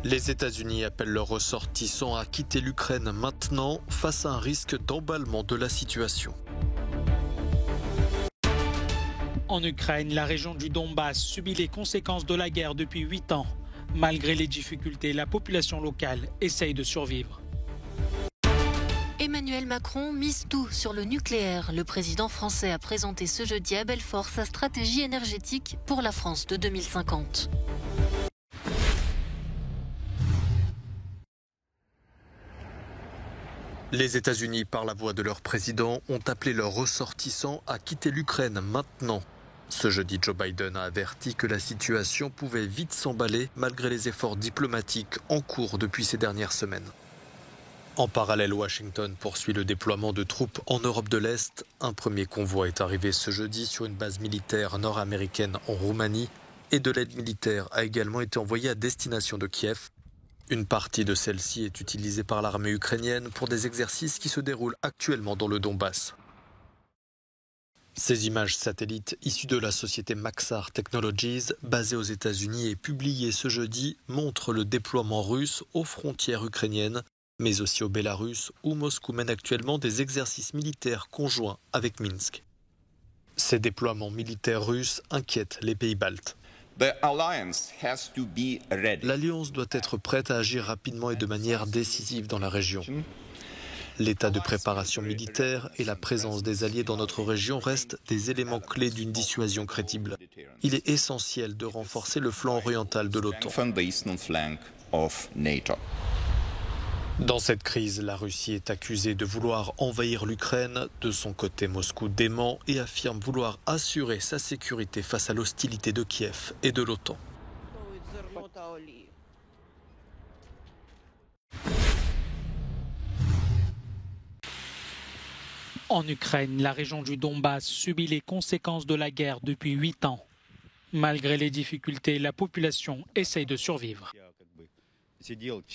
Les États-Unis appellent leurs ressortissants à quitter l'Ukraine maintenant face à un risque d'emballement de la situation. En Ukraine, la région du Donbass subit les conséquences de la guerre depuis 8 ans. Malgré les difficultés, la population locale essaye de survivre. Emmanuel Macron mise tout sur le nucléaire. Le président français a présenté ce jeudi à Belfort sa stratégie énergétique pour la France de 2050. Les États-Unis, par la voix de leur président, ont appelé leurs ressortissants à quitter l'Ukraine maintenant. Ce jeudi, Joe Biden a averti que la situation pouvait vite s'emballer malgré les efforts diplomatiques en cours depuis ces dernières semaines. En parallèle, Washington poursuit le déploiement de troupes en Europe de l'Est. Un premier convoi est arrivé ce jeudi sur une base militaire nord-américaine en Roumanie et de l'aide militaire a également été envoyée à destination de Kiev. Une partie de celle-ci est utilisée par l'armée ukrainienne pour des exercices qui se déroulent actuellement dans le Donbass. Ces images satellites issues de la société Maxar Technologies, basée aux États-Unis et publiées ce jeudi, montrent le déploiement russe aux frontières ukrainiennes, mais aussi au Bélarus, où Moscou mène actuellement des exercices militaires conjoints avec Minsk. Ces déploiements militaires russes inquiètent les pays baltes. L'Alliance doit être prête à agir rapidement et de manière décisive dans la région. L'état de préparation militaire et la présence des alliés dans notre région restent des éléments clés d'une dissuasion crédible. Il est essentiel de renforcer le flanc oriental de l'OTAN. Dans cette crise, la Russie est accusée de vouloir envahir l'Ukraine. De son côté, Moscou dément et affirme vouloir assurer sa sécurité face à l'hostilité de Kiev et de l'OTAN. En Ukraine, la région du Donbass subit les conséquences de la guerre depuis 8 ans. Malgré les difficultés, la population essaye de survivre.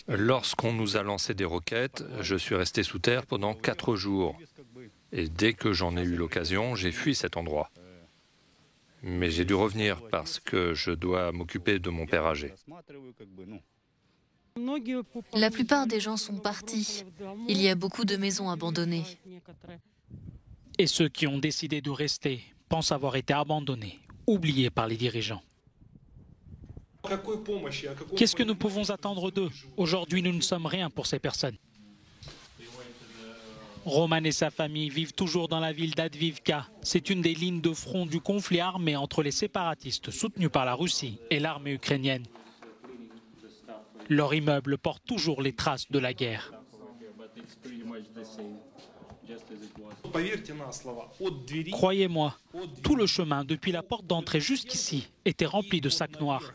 Lorsqu'on nous a lancé des roquettes, je suis resté sous terre pendant 4 jours. Et dès que j'en ai eu l'occasion, j'ai fui cet endroit. Mais j'ai dû revenir parce que je dois m'occuper de mon père âgé. La plupart des gens sont partis. Il y a beaucoup de maisons abandonnées. Et ceux qui ont décidé de rester pensent avoir été abandonnés, oubliés par les dirigeants. Qu'est-ce que nous pouvons attendre d'eux? Aujourd'hui, nous ne sommes rien pour ces personnes. Roman et sa famille vivent toujours dans la ville d'Advivka. C'est une des lignes de front du conflit armé entre les séparatistes soutenus par la Russie et l'armée ukrainienne. Leur immeuble porte toujours les traces de la guerre. Croyez-moi, tout le chemin depuis la porte d'entrée jusqu'ici était rempli de sacs noirs.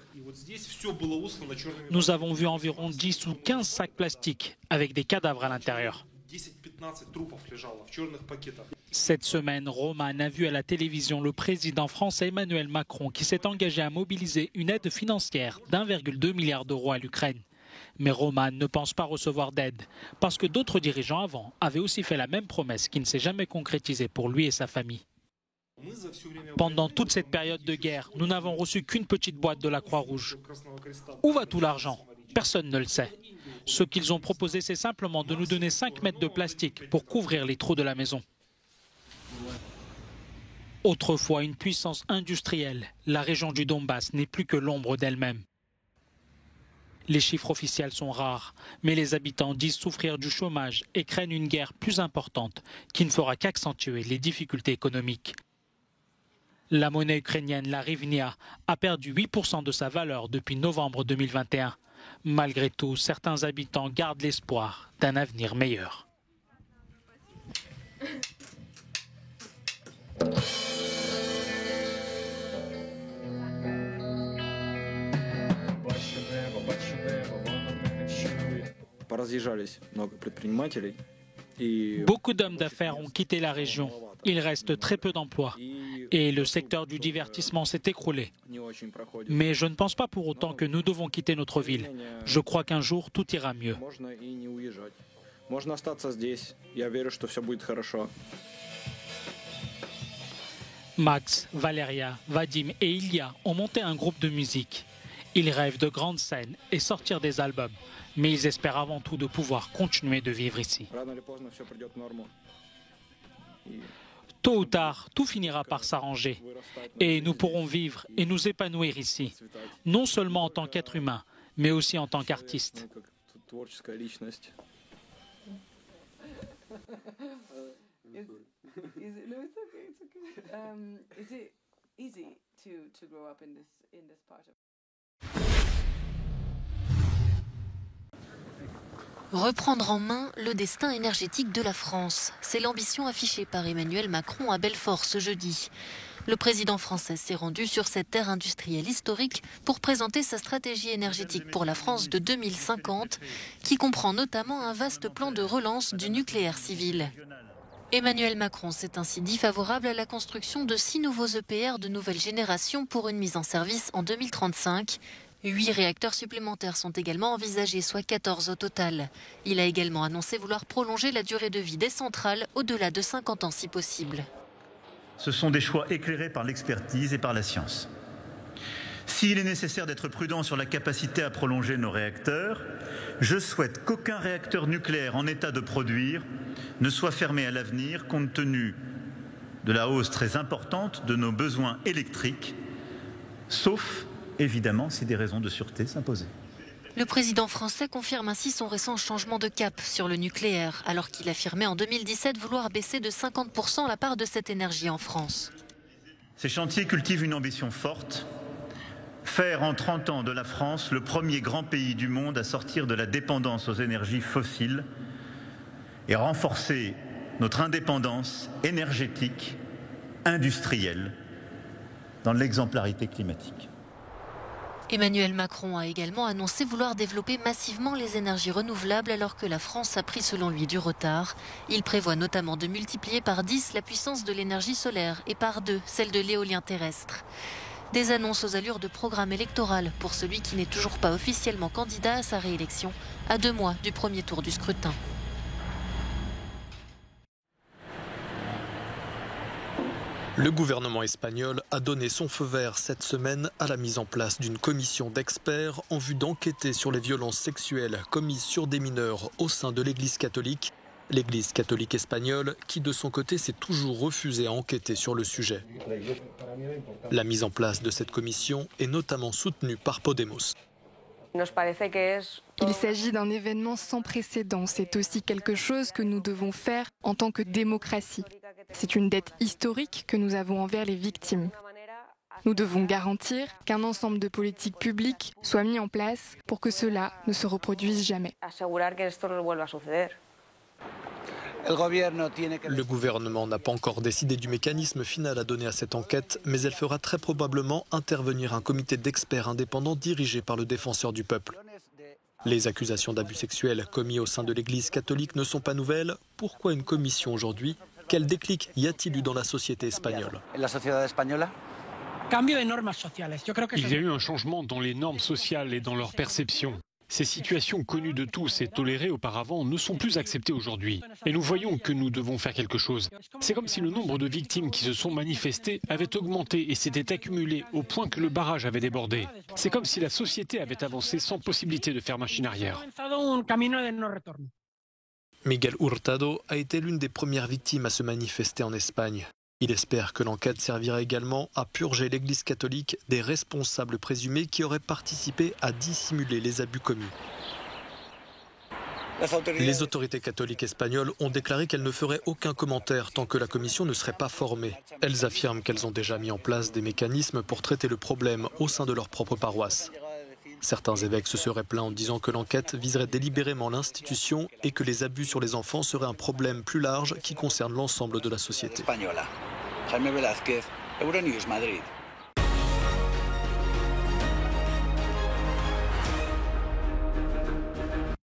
Nous avons vu environ 10 ou 15 sacs plastiques avec des cadavres à l'intérieur. Cette semaine, Roman a vu à la télévision le président français Emmanuel Macron qui s'est engagé à mobiliser une aide financière d'1,2 milliard d'euros à l'Ukraine. Mais Roman ne pense pas recevoir d'aide parce que d'autres dirigeants avant avaient aussi fait la même promesse qui ne s'est jamais concrétisée pour lui et sa famille. Pendant toute cette période de guerre, nous n'avons reçu qu'une petite boîte de la Croix-Rouge. Où va tout l'argent? Personne ne le sait. Ce qu'ils ont proposé, c'est simplement de nous donner 5 mètres de plastique pour couvrir les trous de la maison. Autrefois une puissance industrielle, la région du Donbass n'est plus que l'ombre d'elle-même. Les chiffres officiels sont rares, mais les habitants disent souffrir du chômage et craignent une guerre plus importante qui ne fera qu'accentuer les difficultés économiques. La monnaie ukrainienne, la hryvnia, a perdu 8% de sa valeur depuis novembre 2021. Malgré tout, certains habitants gardent l'espoir d'un avenir meilleur. Beaucoup d'hommes d'affaires ont quitté la région. Il reste très peu d'emplois. Et le secteur du divertissement s'est écroulé. Mais je ne pense pas pour autant que nous devons quitter notre ville. Je crois qu'un jour, tout ira mieux. Max, Valeria, Vadim et Ilya ont monté un groupe de musique. Ils rêvent de grandes scènes et sortir des albums, mais ils espèrent avant tout de pouvoir continuer de vivre ici. Tôt ou tard, tout finira par s'arranger et nous pourrons vivre et nous épanouir ici, non seulement en tant qu'être humain, mais aussi en tant qu'artiste. Reprendre en main le destin énergétique de la France. C'est l'ambition affichée par Emmanuel Macron à Belfort ce jeudi. Le président français s'est rendu sur cette terre industrielle historique pour présenter sa stratégie énergétique pour la France de 2050, qui comprend notamment un vaste plan de relance du nucléaire civil. Emmanuel Macron s'est ainsi dit favorable à la construction de 6 nouveaux EPR de nouvelle génération pour une mise en service en 2035. 8 réacteurs supplémentaires sont également envisagés, soit 14 au total. Il a également annoncé vouloir prolonger la durée de vie des centrales au-delà de 50 ans si possible. Ce sont des choix éclairés par l'expertise et par la science. S'il est nécessaire d'être prudent sur la capacité à prolonger nos réacteurs, je souhaite qu'aucun réacteur nucléaire en état de produire ne soit fermé à l'avenir compte tenu de la hausse très importante de nos besoins électriques, sauf évidemment si des raisons de sûreté s'imposaient. Le président français confirme ainsi son récent changement de cap sur le nucléaire, alors qu'il affirmait en 2017 vouloir baisser de 50% la part de cette énergie en France. Ces chantiers cultivent une ambition forte, faire en 30 ans de la France le premier grand pays du monde à sortir de la dépendance aux énergies fossiles et renforcer notre indépendance énergétique, industrielle, dans l'exemplarité climatique. Emmanuel Macron a également annoncé vouloir développer massivement les énergies renouvelables alors que la France a pris selon lui du retard. Il prévoit notamment de multiplier par 10 la puissance de l'énergie solaire et par 2 celle de l'éolien terrestre. Des annonces aux allures de programme électoral pour celui qui n'est toujours pas officiellement candidat à sa réélection à 2 mois du premier tour du scrutin. Le gouvernement espagnol a donné son feu vert cette semaine à la mise en place d'une commission d'experts en vue d'enquêter sur les violences sexuelles commises sur des mineurs au sein de l'Église catholique. L'Église catholique espagnole qui de son côté s'est toujours refusée à enquêter sur le sujet. La mise en place de cette commission est notamment soutenue par Podemos. Il s'agit d'un événement sans précédent. C'est aussi quelque chose que nous devons faire en tant que démocratie. C'est une dette historique que nous avons envers les victimes. Nous devons garantir qu'un ensemble de politiques publiques soit mis en place pour que cela ne se reproduise jamais. Le gouvernement n'a pas encore décidé du mécanisme final à donner à cette enquête, mais elle fera très probablement intervenir un comité d'experts indépendants dirigé par le défenseur du peuple. Les accusations d'abus sexuels commis au sein de l'Église catholique ne sont pas nouvelles. Pourquoi une commission aujourd'hui? Quel déclic y a-t-il eu dans la société espagnole? Il y a eu un changement dans les normes sociales et dans leur perception. Ces situations connues de tous et tolérées auparavant ne sont plus acceptées aujourd'hui. Et nous voyons que nous devons faire quelque chose. C'est comme si le nombre de victimes qui se sont manifestées avait augmenté et s'était accumulé au point que le barrage avait débordé. C'est comme si la société avait avancé sans possibilité de faire machine arrière. Miguel Hurtado a été l'une des premières victimes à se manifester en Espagne. Il espère que l'enquête servira également à purger l'Église catholique des responsables présumés qui auraient participé à dissimuler les abus commis. Les autorités catholiques espagnoles ont déclaré qu'elles ne feraient aucun commentaire tant que la commission ne serait pas formée. Elles affirment qu'elles ont déjà mis en place des mécanismes pour traiter le problème au sein de leur propre paroisse. Certains évêques se seraient plaints en disant que l'enquête viserait délibérément l'institution et que les abus sur les enfants seraient un problème plus large qui concerne l'ensemble de la société. Jaime Velázquez, Euronews Madrid.